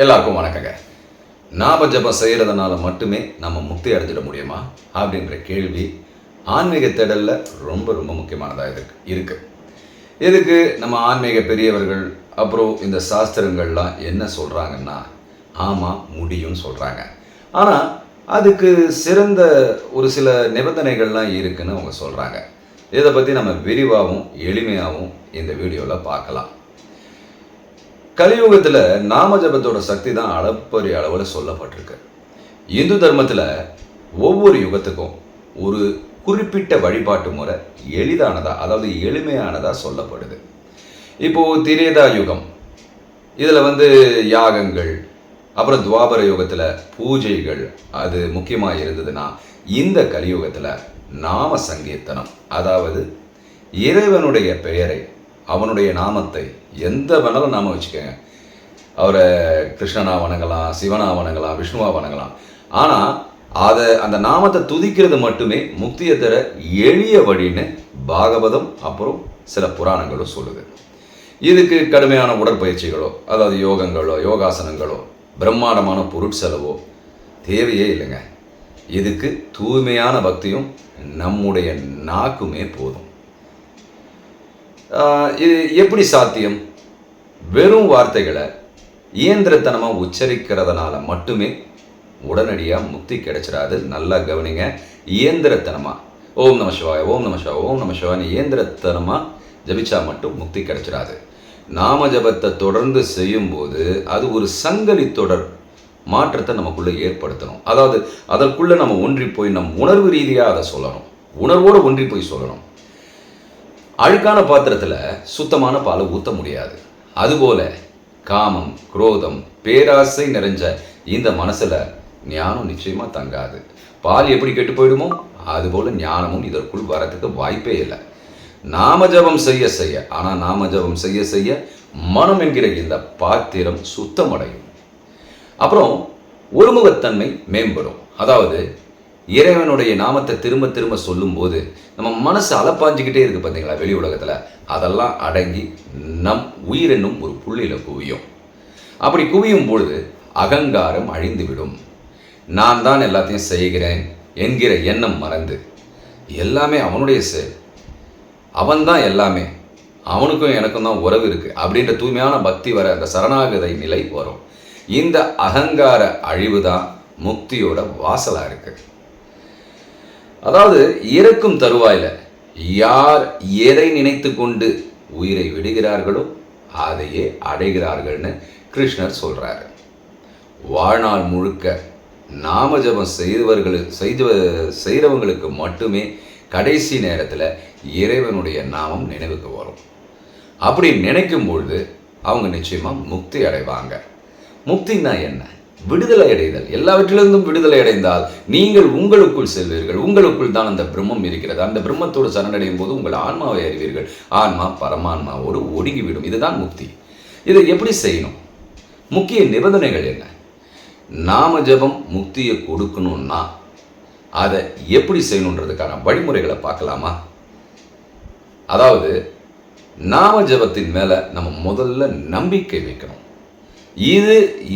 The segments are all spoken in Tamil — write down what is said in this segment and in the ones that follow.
எல்லாருக்கும் வணக்கங்க. நாம ஜபம் செய்கிறதுனால மட்டுமே நம்ம முக்தி அடைஞ்சிட முடியுமா அப்படின்ற கேள்வி ஆன்மீக தேடலில் ரொம்ப ரொம்ப முக்கியமானதாக இருக்கு. இதுக்கு நம்ம ஆன்மீக பெரியவர்கள் அப்புறம் இந்த சாஸ்திரங்கள்லாம் என்ன சொல்கிறாங்கன்னா, ஆமாம் முடியும்னு சொல்கிறாங்க. ஆனால் அதுக்கு சிறந்த ஒரு சில நிபந்தனைகள்லாம் இருக்குன்னு அவங்க சொல்கிறாங்க. இதை பற்றி நம்ம விரிவாகவும் எளிமையாகவும் இந்த வீடியோவில் பார்க்கலாம். கலியுகத்தில் நாம ஜபத்தோட சக்தி தான் அளப்பரிய அளவில் சொல்லப்பட்டிருக்கு. இந்து தர்மத்தில் ஒவ்வொரு யுகத்துக்கும் ஒரு குறிப்பிட்ட வழிபாட்டு முறை எளிதானதா, அதாவது எளிமையானதாக சொல்லப்படுது. இப்போது திரேதா யுகம், இதில் யாகங்கள், அப்புறம் துவாபர யுகத்தில் பூஜைகள் அது முக்கியமாக இருந்ததுன்னா, இந்த கலியுகத்தில் நாம சங்கீர்த்தனம், அதாவது இறைவனுடைய பெயரை, அவனுடைய நாமத்தை எந்த வேணாலும் நாம வச்சுக்கோங்க. அவரை கிருஷ்ணனா வணங்கலாம், சிவனா வணங்கலாம், விஷ்ணுவா வணங்கலாம். ஆனால் அந்த நாமத்தை துதிக்கிறது மட்டுமே முக்தியை தர எளிய வழின்னு பாகவதம் அப்புறம் சில புராணங்களும் சொல்லுது. இதுக்கு கடுமையான உடற்பயிற்சிகளோ, அதாவது யோகங்களோ, யோகாசனங்களோ, பிரம்மாண்டமான பொருட்செலவோ தேவையே இல்லைங்க. இதுக்கு தூய்மையான பக்தியும் நம்முடைய நாக்குமே போதும். இது எப்படி சாத்தியம்? வெறும் வார்த்தைகளை இயந்திரத்தனமாக உச்சரிக்கிறதுனால மட்டுமே உடனடியாக முக்தி கிடைச்சிடாது. நல்லா கவனிங்க. இயந்திரத்தனமாக ஓம் நம சிவாய, ஓம் நம சிவாய, ஓம் நம சிவான்னு இயந்திரத்தனமாக ஜபிச்சா மட்டும் முக்தி கிடைச்சிடாது. நாம ஜபத்தை தொடர்ந்து செய்யும்போது அது ஒரு சங்கிலி தொடர் மாற்றத்தை நமக்குள்ளே ஏற்படுத்தணும். அதாவது அதற்குள்ளே நம்ம ஒன்றி போய் நம் உணர்வு ரீதியாக அதை சொல்லணும், உணர்வோடு ஒன்றி போய் சொல்லணும். அழுக்கான பாத்திரத்தில் சுத்தமான பாலை ஊற்ற முடியாது. அதுபோல காமம், குரோதம், பேராசை நிறைஞ்ச இந்த மனசில் ஞானம் நிச்சயமாக தங்காது. பால் எப்படி கெட்டு போயிடுமோ அதுபோல் ஞானமும் இதற்குள் வரத்துக்கு வாய்ப்பே இல்லை. நாம ஜபம் செய்ய செய்ய, ஆனால் நாம ஜபம் செய்ய செய்ய மனம் என்கிற இந்த பாத்திரம் சுத்தமடையும். அப்புறம் ஒருமுகத்தன்மை மேம்படும். அதாவது இறைவனுடைய நாமத்தை திரும்ப திரும்ப சொல்லும்போது நம்ம மனசு அலப்பாஞ்சிக்கிட்டே இருக்குது பார்த்தீங்களா வெளி உலகத்தில், அதெல்லாம் அடங்கி நம் உயிரென்னும் ஒரு புள்ளியில் குவியும். அப்படி குவியும் பொழுது அகங்காரம் அழிந்துவிடும். நான் தான் எல்லாத்தையும் செய்கிறேன் என்கிற எண்ணம் மறந்து எல்லாமே அவனுடைய செயல், அவன்தான் எல்லாமே, அவனுக்கும் எனக்கும் தான் உறவு இருக்குது அப்படின்ற தூய்மையான பக்தி வர அந்த சரணாகதை நிலை வரும். இந்த அகங்கார அழிவு தான் முக்தியோட வாசலாக இருக்குது. அதாவது இறக்கும் தருவாயில் யார் எதை நினைத்து கொண்டு உயிரை விடுகிறார்களோ அதையே அடைகிறார்கள்னு கிருஷ்ணர் சொல்கிறாரு. வாழ்நாள் முழுக்க நாம ஜபம் செய்கிறவங்களுக்கு மட்டுமே கடைசி நேரத்தில் இறைவனுடைய நாமம் நினைவுக்கு வரும். அப்படி நினைக்கும் பொழுது அவங்க நிச்சயமாக முக்தி அடைவாங்க. முக்தின்னா என்ன? விடுதலை அடைதல். எல்லாவற்றிலிருந்தும் விடுதலை அடைந்தால் நீங்கள் உங்களுக்குள் செல்வீர்கள். உங்களுக்குள் தான் அந்த பிரம்மம் இருக்கிறது. அந்த பிரம்மத்தோடு சரணடையும் போது உங்கள் ஆன்மாவை அறிவீர்கள். ஆன்மா பரமான்மாவோடு ஒடுங்கிவிடும். இதுதான் முக்தி. இதை எப்படி செய்யணும்? முக்கிய நிபந்தனைகள் என்ன? நாம ஜபம் முக்தியை கொடுக்கணும்னா அதை எப்படி செய்யணுன்றதுக்கான வழிமுறைகளை பார்க்கலாமா? அதாவது நாம ஜபத்தின் மேலே நம்ம முதல்ல நம்பிக்கை வைக்கணும். இது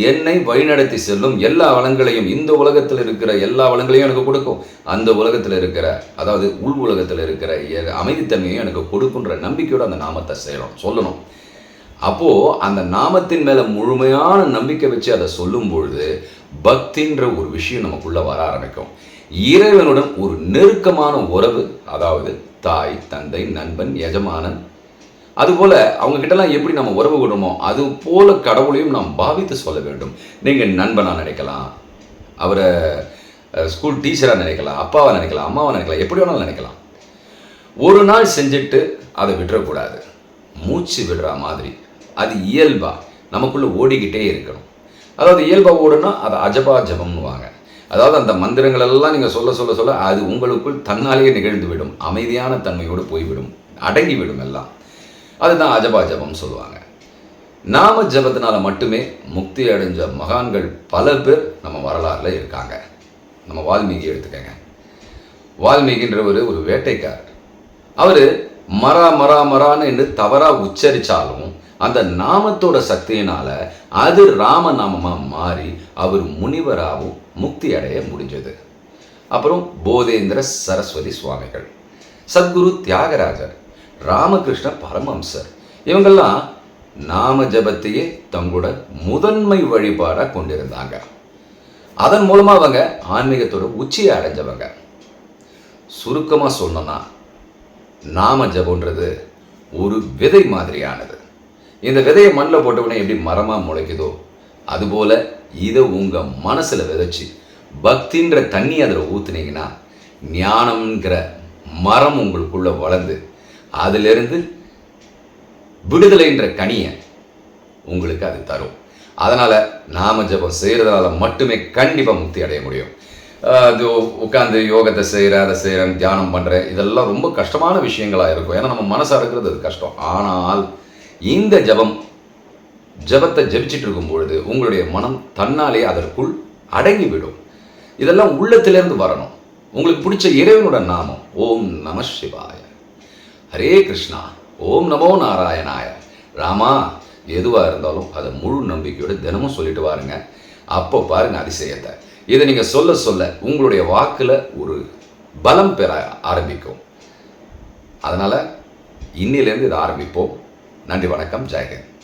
என்னை வழிநடத்தி செல்லும், எல்லா வளங்களையும், இந்த உலகத்தில் இருக்கிற எல்லா வளங்களையும் எனக்கு கொடுக்கும், அந்த உலகத்தில் இருக்கிற, அதாவது உள் உலகத்தில் இருக்கிற அமைதித்தன்மையும் எனக்கு கொடுக்குன்ற நம்பிக்கையோடு அந்த நாமத்தை சொல்லணும். அப்போது அந்த நாமத்தின் மேலே முழுமையான நம்பிக்கை வச்சு அதை சொல்லும் பொழுது பக்தின்ற ஒரு விஷயம் நமக்குள்ளே வர ஆரம்பிக்கும். இறைவனுடன் ஒரு நெருக்கமான உறவு, அதாவது தாய், தந்தை, நண்பன், எஜமானன், அதுபோல் அவங்கக்கிட்டலாம் எப்படி நம்ம உறவு கொள்கிறோமோ அது போல கடவுளையும் நாம் பாவித்து சொல்ல வேண்டும். நீங்கள் நண்பனாக நினைக்கலாம், அவரை ஸ்கூல் டீச்சராக நினைக்கலாம், அப்பாவை நினைக்கலாம், அம்மாவை நினைக்கலாம், எப்படி வேணாலும் நினைக்கலாம். ஒரு நாள் செஞ்சுட்டு அதை விட்டுறக்கூடாது. மூச்சு விடுற மாதிரி அது இயல்பாக நமக்குள்ளே ஓடிக்கிட்டே இருக்கணும். அதாவது இயல்பாக ஓடுனா அதை அஜபா ஜபம்னுவாங்க. அதாவது அந்த மந்திரங்களெல்லாம் நீங்கள் சொல்ல சொல்ல சொல்ல அது உங்களுக்குள் தன்னாலேயே நிகழ்ந்து விடும். அமைதியான தன்மையோடு போய்விடும், அடங்கிவிடும் எல்லாம். அதுதான் அஜபா ஜபம் சொல்லுவாங்க. நாம ஜபத்தினால மட்டுமே முக்தி அடைஞ்ச மகான்கள் பல பேர் நம்ம வரலாறில் இருக்காங்க. நம்ம வால்மீகி எடுத்துக்கங்க. வால்மீகின்றவர் ஒரு வேட்டைக்காரர். அவர் மரா மரா மரான்னு என்று தவறாக உச்சரித்தாலும் அந்த நாமத்தோட சக்தியினால அது ராமநாமமா மாறி அவர் முனிவராகவும் முக்தி அடைய முடிஞ்சது. அப்புறம் போதேந்திர சரஸ்வதி சுவாமிகள், சத்குரு தியாகராஜர், ராமகிருஷ்ண பரமஹம்சர், இவங்கெல்லாம் நாம ஜபத்தையே தங்களோட முதன்மை வழிபாடாக கொண்டிருந்தாங்க. அதன் மூலமா அவங்க ஆன்மீகத்தோட உச்சியை அடைஞ்சவங்க. சுருக்கமாக சொல்லணும்னா நாம ஜபம்ன்றது ஒரு விதை மாதிரியானது. இந்த விதையை மண்ணில் போட்டவுடனே எப்படி மரமாக முளைக்குதோ அதுபோல் இதை உங்கள் மனசில் விதைச்சி பக்தின்ற தண்ணி அதில் ஊற்றுனீங்கன்னா ஞானம்ங்கிற மரம் உங்களுக்குள்ளே வளர்ந்து அதிலிருந்து விடுதலைன்ற கனியை உங்களுக்கு அது தரும். அதனால் நாம ஜபம் செய்கிறதால மட்டுமே கண்டிப்பாக முக்தி அடைய முடியும். அது உட்காந்து யோகத்தை செய்கிறேன், அதை செய்கிறேன், தியானம் பண்ணுறேன், இதெல்லாம் ரொம்ப கஷ்டமான விஷயங்களாக இருக்கும். ஏன்னா நம்ம மனசை அடக்கிறது அது கஷ்டம். ஆனால் இந்த ஜபத்தை ஜபிச்சுட்டு இருக்கும் பொழுது உங்களுடைய மனம் தன்னாலே அதற்குள் அடங்கிவிடும். இதெல்லாம் உள்ளத்திலேருந்து வரணும். உங்களுக்கு பிடிச்ச இறைவனோட நாமம் ஓம் நம சிவாய, ஹரே கிருஷ்ணா, ஓம் நமோ நாராயணாய, ராமா, எதுவாக இருந்தாலும் அதை முழு நம்பிக்கையோடு தினமும் சொல்லிட்டு வாருங்க. அப்போ பாருங்கள் அதிசயத்தை. இதை நீங்கள் சொல்ல சொல்ல உங்களுடைய வாக்கில் ஒரு பலம் பெற ஆரம்பிக்கும். அதனால் இன்னிலேருந்து இதை ஆரம்பிப்போம். நன்றி, வணக்கம், ஜெயஹிந்த்.